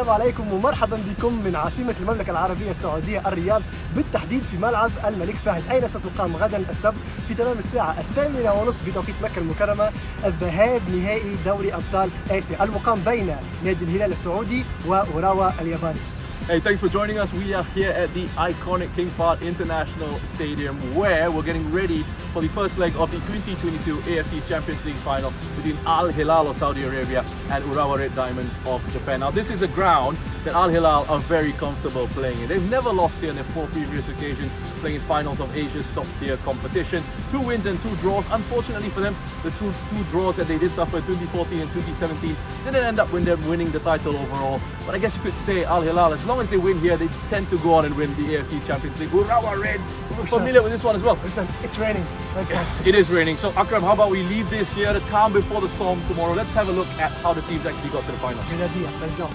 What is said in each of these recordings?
السلام عليكم ومرحبا بكم من عاصمة المملكة العربية السعودية الرياض، بالتحديد في ملعب الملك فهد، أين ستقام غدا السبت في تمام الساعة 8:30 بتوقيت مكة المكرمة الذهاب نهائي دوري أبطال آسيا المقام بين نادي الهلال السعودي وأوراوا الياباني. Hey, thanks for joining us. We are here at the iconic King Fahd International Stadium where we're getting ready for the first leg of the 2022 AFC Champions League final between Al Hilal of Saudi Arabia and Urawa Red Diamonds of Japan. Now, this is a ground that Al Hilal are very comfortable playing in. They've never lost here in their 4 previous occasions, playing in finals of Asia's top-tier competition. 2 wins and 2 draws. Unfortunately for them, the two draws that they did suffer in 2014 and 2017 didn't end up winning the title overall. But I guess you could say Al Hilal, as long as they win here, they tend to go on and win the AFC Champions League. Urawa Reds, we're familiar with this one as well. It's raining. Let's go. It is raining. So Akram, how about we leave this here, the calm before the storm tomorrow. Let's have a look at how the teams actually got to the final. Good idea. Let's go.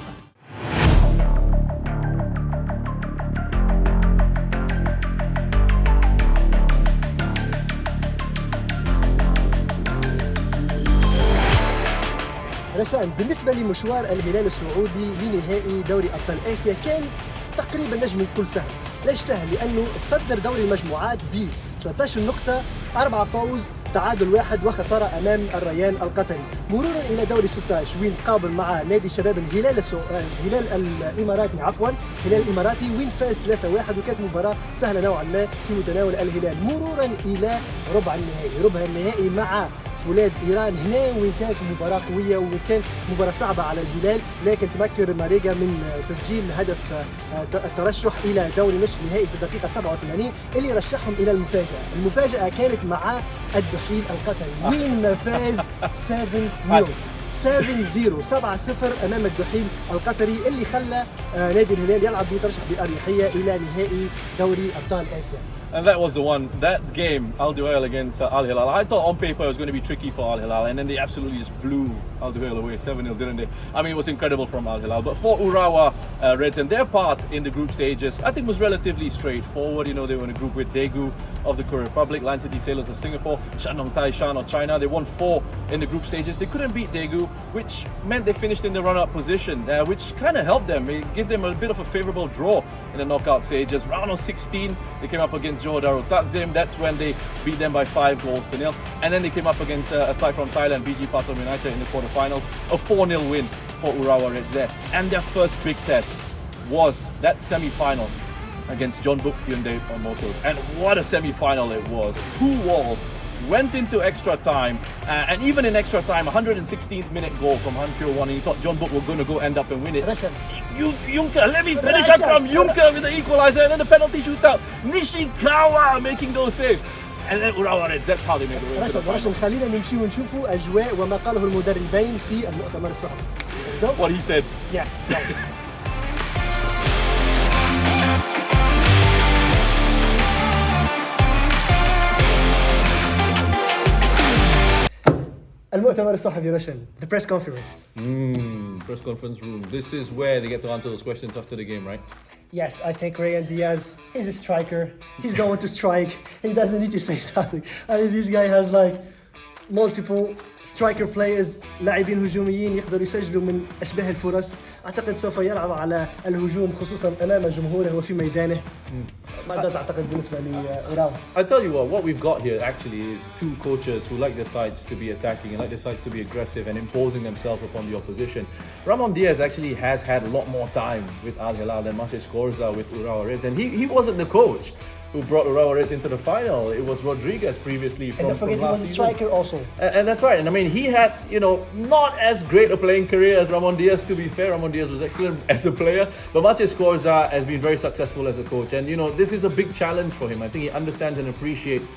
رشان، بالنسبة لمشوار الهلال السعودي لنهائي دوري أبطال آسيا كان تقريبا نجم نقول سهل. ليش سهل؟ لأنه تصدر دوري المجموعات ب 13 نقطة، 4 فوز، تعادل 1 وخسارة أمام الريان القطري. مرورا إلى دوري 16 وين قابل مع نادي شباب الهلال الإماراتي الهلال الإماراتي وين فاز 3-1 وكانت مباراة سهلة نوعا ما في متناول الهلال. مرورا إلى ربع النهائي مع فولاذ إيران، هنا وين كانت مباراة قوية وكانت مباراة صعبة على الهلال، لكن تمكن ماريجا من تسجيل هدف الترشح إلى دوري نصف النهائي في الدقيقة 87 اللي رشحهم إلى المفاجأة. المفاجأة كانت مع الدحيل القطري وين فاز 7-0 أمام الدحيل القطري اللي خلى نادي الهلال يلعب بترشح بأريحية إلى نهائي دوري أبطال آسيا. And that was the one, that game, Al Duhail against Al Hilal. I thought on paper it was going to be tricky for Al Hilal, and then they absolutely just blew Al Duhail away 7-0, didn't they? I mean, it was incredible from Al Hilal. But for Urawa Reds and their part in the group stages, I think was relatively straightforward. You know, they were in a group with Daegu of the Korea Republic, Lion City Sailors of Singapore, Shandong Taishan of China. They won 4 in the group stages. They couldn't beat Daegu, which meant they finished in the run-up position, which kind of helped them. It gave them a bit of a favourable draw in the knockout stages. Round of 16, they came up against Johor Darul Takzim. That's when they beat them by 5-0. And then they came up against a side from Thailand, BG Pathum United, in the quarterfinals. A 4-0 win for Urawa Reds there. And their first big test was that semi-final against John Book Hyundai Motors. And what a semi-final it was. 2-2. Went into extra time, and even in extra time, 116th minute goal from Han Kyo-won, and you thought John Book were going to go end up and win it. Junker, let me finish up from Junker with the equalizer, and then the penalty shootout. Nishikawa making those saves. And then Urawa Reds, that's how they made the way to the final. خلينا نمشي ونشوفوا أجواء وما قاله المدربين في المؤتمر الصحفي. What he said. Yes. المؤتمر الصحفي رشن, the press conference. Press conference room. This is where they get to answer those questions after the game, right? Yes, I think Rayan Diaz is a striker. He's going to strike. He doesn't need to say something. I mean, this guy has like multiple striker players, لاعبين هجوميين يقدروا يسجلوا من أشباه الفرص. أعتقد سوف يلعب على الهجوم خصوصا أمام جمهوره وفي ميدانه. ماذا تعتقد بالنسبة لأوراوا؟ I tell you what we've got here actually is 2 coaches who like their sides to be attacking and like their sides to be aggressive and imposing themselves upon the opposition. Ramon Diaz actually has had a lot more time with Al Hilal than Maciej Skorza with Urawa Reds, and he wasn't the coach who brought Urawa Reds into the final. It was Rodriguez previously from last season. And don't forget he was a striker also. And that's right. And I mean, he had, not as great a playing career as Ramon Diaz, to be fair. Ramon Diaz was excellent as a player. But Maciej Skorza has been very successful as a coach. And, this is a big challenge for him. I think he understands and appreciates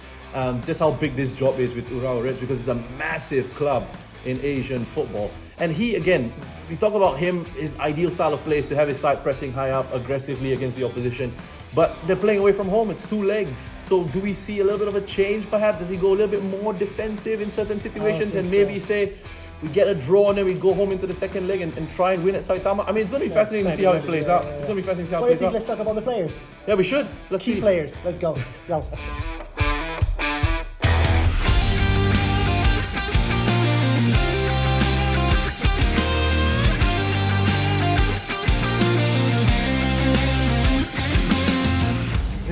just how big this job is with Urawa Reds, because it's a massive club in Asian football. And he, again, we talk about him, his ideal style of play is to have his side pressing high up aggressively against the opposition. But they're playing away from home, it's 2 legs. So do we see a little bit of a change perhaps? Does he go a little bit more defensive in certain situations and maybe say, we get a draw and then we go home into the second leg and try and win at Saitama? I mean, it's going to be fascinating to see how it plays out. It's going to be fascinating to see how it plays out. Let's talk about the players. Yeah, we should. Let's see. Key players. Let's go. Go.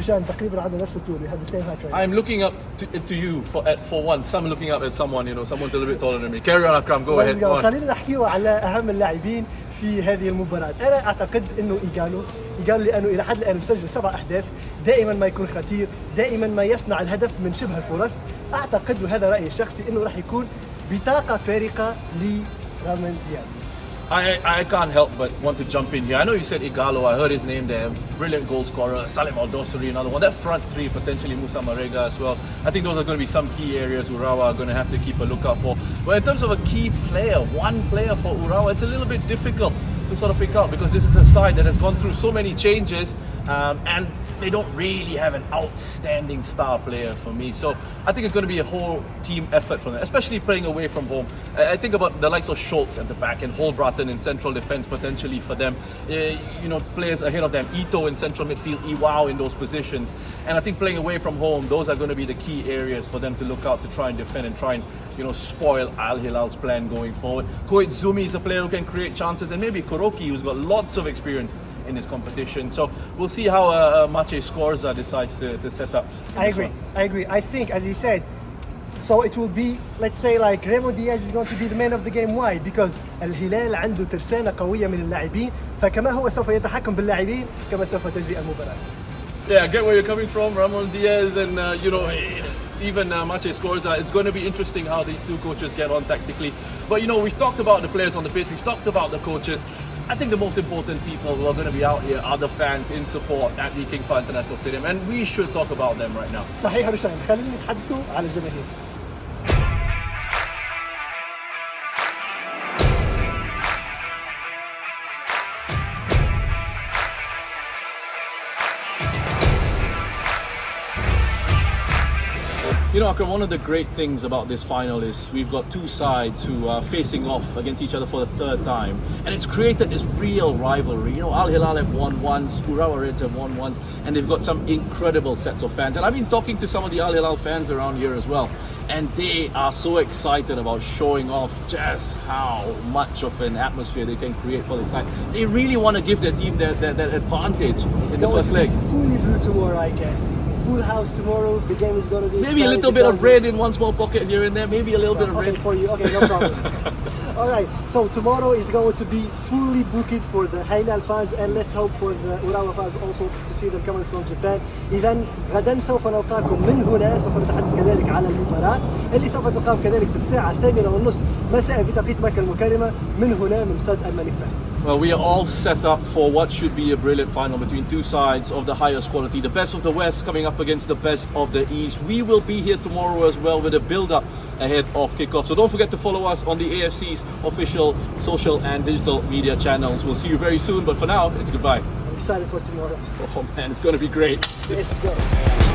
هشام تقريبا عندنا نفس الطول. We have the same height right now. I'm looking up to you for once. I'm looking up at someone, someone's a little bit taller than me. Carry on, Akram. Go ahead. Go on. خلينا نحكي على أهم اللاعبين في هذه المباراة. أنا أعتقد إنه إيجالو لأنه إلى حد الآن مسجل 7 أهداف، دائما ما يكون خطير، دائما ما يصنع الهدف من شبه الفرص. أعتقد وهذا رأيي الشخصي إنه راح يكون بطاقة فارقة لرامون دياز. I can't help but want to jump in here. I know you said Igalo, I heard his name there. Brilliant goal scorer. Salim Al-Dosari, another one. That front three, potentially Musa Marega as well. I think those are going to be some key areas Urawa are going to have to keep a lookout for. But in terms of a key player, one player for Urawa, it's a little bit difficult to sort of pick out because this is a side that has gone through so many changes and they don't really have an outstanding star player for me. So I think it's going to be a whole team effort from them, especially playing away from home. I think about the likes of Schultz at the back and Holbratton in central defense potentially for them. Players ahead of them, Ito in central midfield, Iwao in those positions. And I think playing away from home, those are going to be the key areas for them to look out to try and defend and try and spoil Al Hilal's plan going forward. Koit Zumi is a player who can create chances, and maybe Kuroki, who's got lots of experience in this competition. So we'll see how Maciej Skorza decides to set up. I agree. I think, as he said, so it will be, let's say, like Ramon Diaz is going to be the man of the game. Why? Because الهلال عنده ترسانة قوية من اللاعبين، فكما هو سوف يتحكم باللاعبين كما سوف تجري المباراة. Yeah, I get where you're coming from, Ramon Diaz, and even Maciej Skorza. It's going to be interesting how these two coaches get on tactically. But we've talked about the players on the pitch, we've talked about the coaches. I think the most important people who are going to be out here are the fans in support at the King Fahd International Stadium, and we should talk about them right now. صحيح رشان، خلينا نتحدثوا على الجماهير. Akram, one of the great things about this final is we've got two sides who are facing off against each other for the third time, and it's created this real rivalry. Al Hilal have won once, Urawa Reds have won once, and they've got some incredible sets of fans. And I've been talking to some of the Al Hilal fans around here as well, and they are so excited about showing off just how much of an atmosphere they can create for the side. They really want to give their team that advantage in the first leg. Fully blue tomorrow, I guess. Full house tomorrow. The game is going to be maybe a little bit of red in one small pocket here and there. Maybe a little bit of red for you. Okay, no problem. All right. So tomorrow is going to be fully booked for the Hilal fans, and let's hope for the Urawa fans also to see them coming from Japan. إذا غدا سوف نلقاكم من هنا. سوف نتحدث كذلك على المباراة اللي سوف تقام كذلك في الساعة 8:30 مساء بتوقيت مكة المكرمة من هنا من استاد الملك فهد. Well, we are all set up for what should be a brilliant final between two sides of the highest quality. The best of the West coming up against the best of the East. We will be here tomorrow as well with a build-up ahead of kickoff. So don't forget to follow us on the AFC's official social and digital media channels. We'll see you very soon, but for now, it's goodbye. I'm excited for tomorrow. Oh man, it's going to be great. Let's go.